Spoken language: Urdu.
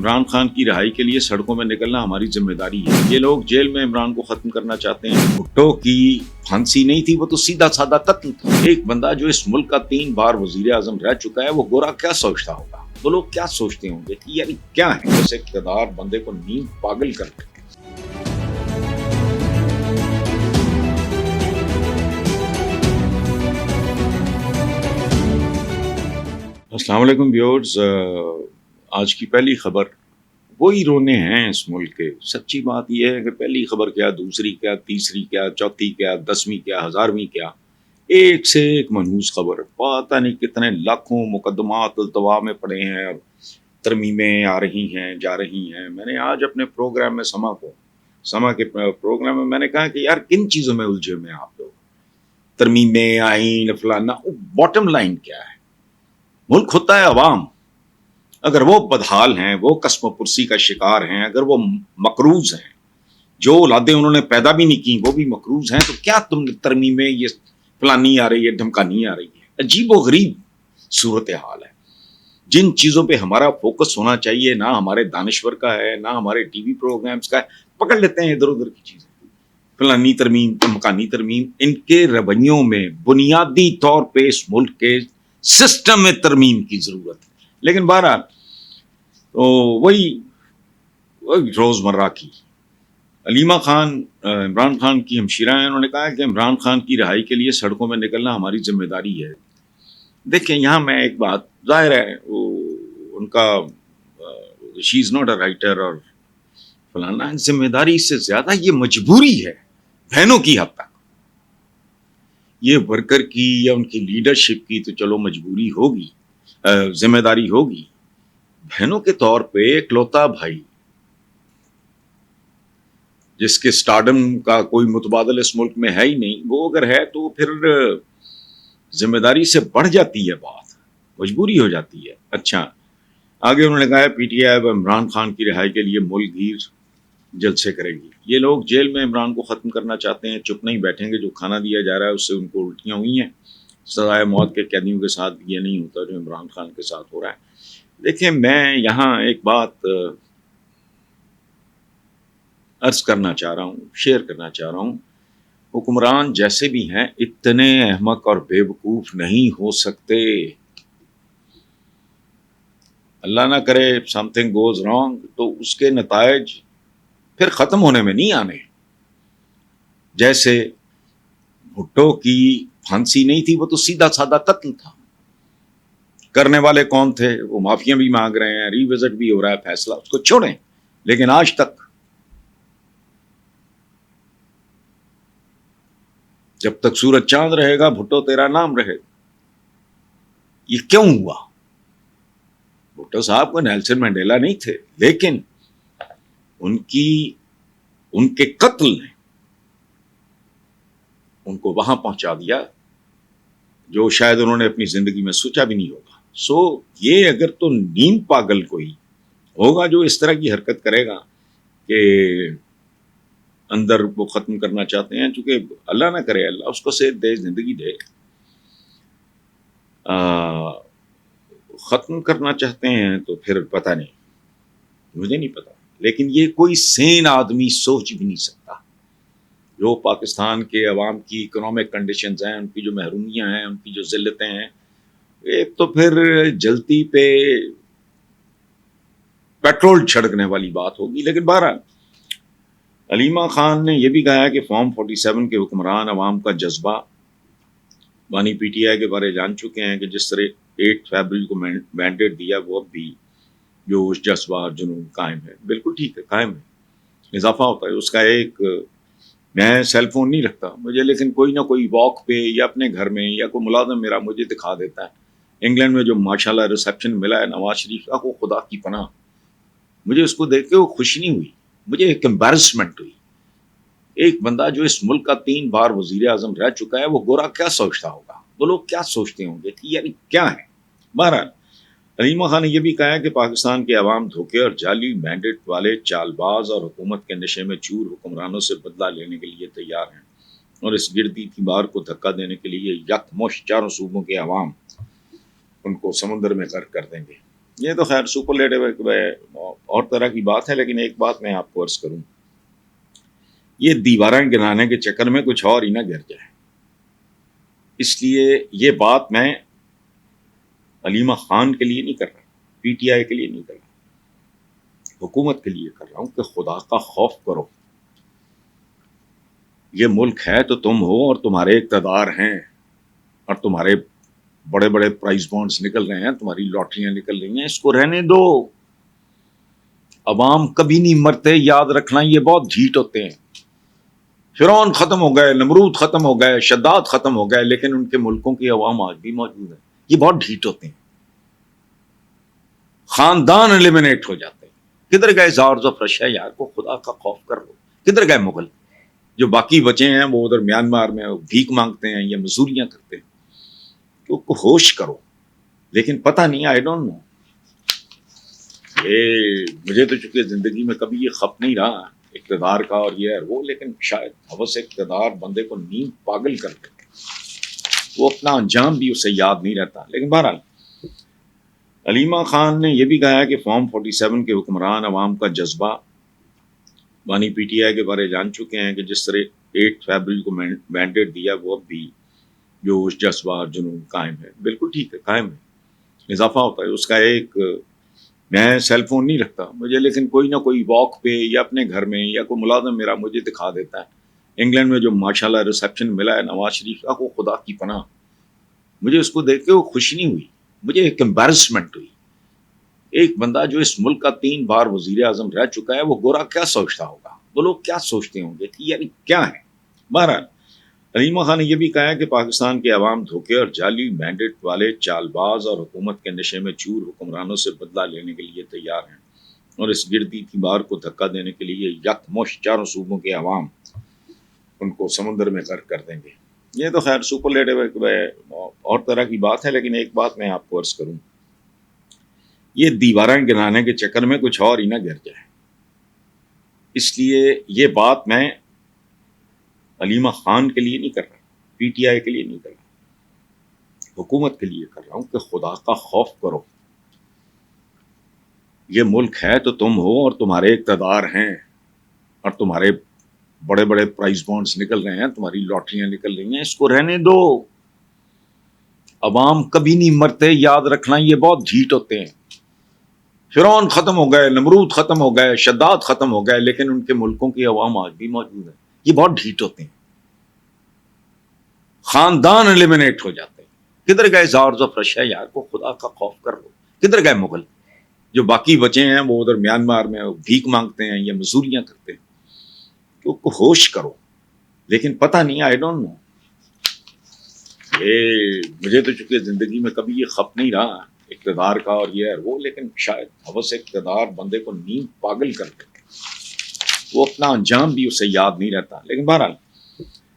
عمران خان کی رہائی کے لیے سڑکوں میں نکلنا ہماری ذمہ داری ہے۔ یہ لوگ جیل میں عمران کو ختم کرنا چاہتے ہیں۔ بھٹو کی پھانسی نہیں تھی، وہ تو سیدھا سادہ قتل تھا۔ ایک بندہ جو اس ملک کا 3 بار وزیر اعظم رہ چکا ہے، وہ گورا کیا سوچتا ہوگا؟ وہ لوگ کیا سوچتے ہوں گے کہ یعنی کیا ہے؟ جیسے اقتدار بندے کو نیند پاگل کر دے۔ السلام علیکم ویورز، آج کی پہلی خبر وہی رونے ہیں اس ملک کے۔ سچی بات یہ ہے کہ پہلی خبر کیا، دوسری کیا، تیسری کیا، چوتھی کیا، 10ویں کیا، 1000ویں کیا، ایک سے ایک منحوس خبر۔ پتہ نہیں کتنے لاکھوں مقدمات التوا میں پڑے ہیں اور ترمیمیں آ رہی ہیں جا رہی ہیں۔ میں نے آج اپنے پروگرام میں سما کے پروگرام میں میں نے کہا کہ یار کن چیزوں میں الجھے ہوئے ہیں آپ لوگ؟ ترمیمیں، آئین، فلانا، باٹم لائن کیا ہے؟ ملک ہوتا ہے عوام۔ اگر وہ بدحال ہیں، وہ قسم و پرسی کا شکار ہیں، اگر وہ مقروض ہیں، جو اولادیں انہوں نے پیدا بھی نہیں کی وہ بھی مقروض ہیں، تو کیا تم ترمیمیں یہ فلانی آ رہی ہے، دھمکانی آ رہی ہے؟ عجیب و غریب صورتحال ہے۔ جن چیزوں پہ ہمارا فوکس ہونا چاہیے، نہ ہمارے دانشور کا ہے، نہ ہمارے ٹی وی پروگرامز کا ہے، پکڑ لیتے ہیں ادھر ادھر کی چیزیں۔ فلانی ترمیم، مکانی ترمیم، ان کے رویوں میں بنیادی طور پہ اس ملک کے سسٹم میں ترمیم کی ضرورت ہے۔ لیکن بہرحال وہی روزمرہ کی۔ علیمہ خان عمران خان کی ہمشیرہ ہیں، انہوں نے کہا کہ عمران خان کی رہائی کے لیے سڑکوں میں نکلنا ہماری ذمہ داری ہے۔ دیکھیں یہاں میں ایک بات، ظاہر ہے وہ ان کا شی از ناٹ اے رائٹر اور فلانا، ذمہ داری سے زیادہ یہ مجبوری ہے بہنوں کی حد تک۔ یہ ورکر کی یا ان کی لیڈرشپ کی تو چلو مجبوری ہوگی، ذمہ داری ہوگی۔ بہنوں کے طور پہ اکلوتا بھائی جس کے سٹارڈم کا کوئی متبادل اس ملک میں ہے ہی نہیں، وہ اگر ہے تو پھر ذمہ داری سے بڑھ جاتی ہے بات، مجبوری ہو جاتی ہے۔ اچھا، آگے انہوں نے کہا پی ٹی آئی اب عمران خان کی رہائی کے لیے ملک گیر جلسے کرے گی۔ یہ لوگ جیل میں عمران کو ختم کرنا چاہتے ہیں، چپ نہیں بیٹھیں گے۔ جو کھانا دیا جا رہا ہے اس سے ان کو الٹیاں ہوئی ہیں۔ سزائے موت کے قیدیوں کے ساتھ یہ نہیں ہوتا جو عمران خان کے ساتھ ہو رہا ہے۔ دیکھیں میں یہاں ایک بات عرض کرنا چاہ رہا ہوں، شیئر کرنا چاہ رہا ہوں۔ حکمران جیسے بھی ہیں اتنے احمق اور بے وقوف نہیں ہو سکتے۔ اللہ نہ کرے سم تھنگ گوز رانگ تو اس کے نتائج پھر ختم ہونے میں نہیں آنے۔ جیسے بھٹو کی پھانسی نہیں تھی، وہ تو سیدھا سادہ قتل تھا۔ کرنے والے کون تھے؟ وہ معافیاں بھی مانگ رہے ہیں، ری وزٹ بھی ہو رہا ہے، فیصلہ اس کو چھوڑیں۔ لیکن آج تک جب تک سورج چاند رہے گا بھٹو تیرا نام رہے گا۔ یہ کیوں ہوا؟ بھٹو صاحب کو نیلسن منڈیلا نہیں تھے، لیکن ان کے قتل نے ان کو وہاں پہنچا دیا جو شاید انہوں نے اپنی زندگی میں سوچا بھی نہیں ہوگا۔ یہ اگر تو نیم پاگل کوئی ہوگا جو اس طرح کی حرکت کرے گا کہ اندر وہ ختم کرنا چاہتے ہیں، چونکہ اللہ نہ کرے، اللہ اس کو صحت دے، زندگی دے، ختم کرنا چاہتے ہیں تو پھر پتہ نہیں، مجھے نہیں پتا، لیکن یہ کوئی سین آدمی سوچ بھی نہیں سکتا۔ جو پاکستان کے عوام کی اکنامک کنڈیشنز ہیں، ان کی جو محرومیاں ہیں، ان کی جو ذلتیں ہیں، ایک تو پھر جلتی پہ پیٹرول چھڑکنے والی بات ہوگی۔ لیکن بہرحال علیمہ خان نے یہ بھی کہا ہے کہ فارم 47 کے حکمران عوام کا جذبہ بانی پی ٹی آئی کے بارے جان چکے ہیں کہ جس طرح 8 فیبرری کو مینڈیٹ دیا، وہ اب بھی جوش، جذبہ اور جنون قائم ہے۔ بالکل ٹھیک ہے، قائم ہے، اضافہ ہوتا ہے اس کا۔ میں سیل فون نہیں رکھتا مجھے، لیکن کوئی نہ کوئی واک پہ یا اپنے گھر میں یا کوئی ملازم میرا مجھے دکھا دیتا ہے انگلینڈ میں جو ماشاءاللہ ریسیپشن ملا ہے نواز شریف کا، وہ خدا کی پناہ۔ مجھے اس کو دیکھ کے وہ خوشی نہیں ہوئی، مجھے ایک امبیرسمنٹ ہوئی۔ ایک بندہ جو اس ملک کا 3 بار وزیر اعظم رہ چکا ہے، وہ گورا کیا سوچتا ہوگا؟ وہ لوگ کیا سوچتے ہوں گے کہ یعنی کیا ہے؟ بہرحال علیمہ خان نے یہ بھی کہا ہے کہ پاکستان کے عوام دھوکے اور جعلی مینڈیٹ والے چال باز اور حکومت کے نشے میں چور حکمرانوں سے بدلہ لینے کے لیے تیار ہیں، اور اس گردی تیمار کو دھکا دینے کے لیے یکمشت چاروں صوبوں کے عوام ان کو سمندر میں غرق کر دیں گے۔ یہ تو خیر سپرلیٹو اور طرح کی بات ہے، لیکن ایک بات میں آپ کو عرض کروں، یہ دیواریں گرانے کے چکر میں کچھ اور ہی نہ گر جائے، اس لیے یہ بات میں علیمہ خان کے لیے نہیں کر رہا، پی ٹی آئی کے لیے نہیں کر رہا، حکومت کے لیے کر رہا ہوں کہ خدا کا خوف کرو۔ یہ ملک ہے تو تم ہو، اور تمہارے اقتدار ہیں، اور تمہارے بڑے بڑے پرائز بانڈز نکل رہے ہیں، تمہاری لاٹریاں نکل رہی ہیں، اس کو رہنے دو۔ عوام کبھی نہیں مرتے، یاد رکھنا، یہ بہت ڈھیٹ ہوتے ہیں۔ فرعون ختم ہو گئے، نمرود ختم ہو گئے، شداد ختم ہو گئے، لیکن ان کے ملکوں کی عوام آج بھی موجود ہے۔ یہ بہت ڈھیٹ ہوتے ہیں، خاندان ایلیمنیٹ ہو جاتے ہیں۔ کدھر گئے زارز آف رشیا؟ یار کو خدا کا خوف کر لو، کدھر گئے مغل؟ جو باقی بچے ہیں وہ ادھر میانمار میں بھیک مانگتے ہیں یا مزوریاں کرتے ہیں، تو ہوش کرو۔ لیکن پتہ نہیں، آئی ڈونٹ نو، یہ مجھے تو چونکہ زندگی میں کبھی یہ خپ نہیں رہا اقتدار کا اور یہ وہ، لیکن شاید ہوس اقتدار بندے کو نیند پاگل کر دے، وہ اپنا انجام بھی اسے یاد نہیں رہتا۔ لیکن بہرحال علیمہ خان نے یہ بھی کہا ہے کہ فارم 47 کے حکمران عوام کا جذبہ بانی پی ٹی آئی کے بارے جان چکے ہیں کہ جس طرح 8 فیبرری کو مینڈیٹ دیا، وہ اب بھی جوش جذبہ اور جنون قائم ہے۔ بالکل ٹھیک ہے، قائم ہے، اضافہ ہوتا ہے اس کا۔ ایک میں سیل فون نہیں رکھتا مجھے، لیکن کوئی نہ کوئی واک پہ یا اپنے گھر میں یا کوئی ملازم میرا مجھے دکھا دیتا ہے انگلینڈ میں جو ماشاءاللہ ریسیپشن ملا ہے نواز شریف کا، وہ خدا کی پناہ، مجھے اس کو دیکھ کے وہ خوشی نہیں ہوئی، مجھے ایک امبیرسمنٹ ہوئی۔ ایک بندہ جو اس ملک کا 3 بار وزیر اعظم رہ چکا ہے، وہ گورا کیا سوچتا ہوگا، وہ لوگ کیا سوچتے ہوں گے کہ یعنی کیا ہے۔ بہرحال علیمہ خان نے یہ بھی کہا ہے کہ پاکستان کے عوام دھوکے اور جعلی مینڈیٹ والے چال باز اور حکومت کے نشے میں چور حکمرانوں سے بدلہ لینے کے لیے تیار ہیں، اور اس گرتی تیمار کو دھکا دینے کے لیے یکمشت چاروں صوبوں کے عوام ان کو سمندر میں غرق کر دیں گے۔ یہ تو خیر سپرلیٹو اور طرح کی بات ہے، لیکن ایک بات میں آپ کو عرض کروں، یہ دیواریں گرانے کے چکر میں کچھ اور ہی نہ گر جائے، اس لیے یہ بات میں علیمہ خان کے لیے نہیں کر رہا، پی ٹی آئی کے لیے نہیں کر رہا، حکومت کے لیے کر رہا ہوں کہ خدا کا خوف کرو۔ یہ ملک ہے تو تم ہو، اور تمہارے اقتدار ہیں، اور تمہارے بڑے بڑے پرائز بانڈز نکل رہے ہیں، تمہاری لاٹریاں نکل رہی ہیں، اس کو رہنے دو۔ عوام کبھی نہیں مرتے، یاد رکھنا، یہ بہت ڈھیٹ ہوتے ہیں۔ فرعون ختم ہو گئے، نمرود ختم ہو گئے، شداد ختم ہو گئے، لیکن ان کے ملکوں کی عوام آج بھی موجود ہے۔ یہ بہت ڈھیٹ ہوتے ہیں، خاندان ایلیمنیٹ ہو جاتے ہیں۔ کدھر گئے زارز آف رشیا؟ یار کو خدا کا خوف کر لو، کدھر گئے مغل؟ جو باقی بچے ہیں وہ ادھر میانمار میں بھیک مانگتے ہیں یا مزوریاں کرتے ہیں، تو ہوش کرو۔ لیکن پتہ نہیں، آئی ڈونٹ نو، یہ مجھے تو چونکہ زندگی میں کبھی یہ خپ نہیں رہا اقتدار کا اور یہ وہ، لیکن شاید ہوس اقتدار بندے کو نیند پاگل کر دے، وہ اپنا انجام بھی اسے یاد نہیں رہتا۔ لیکن بہرحال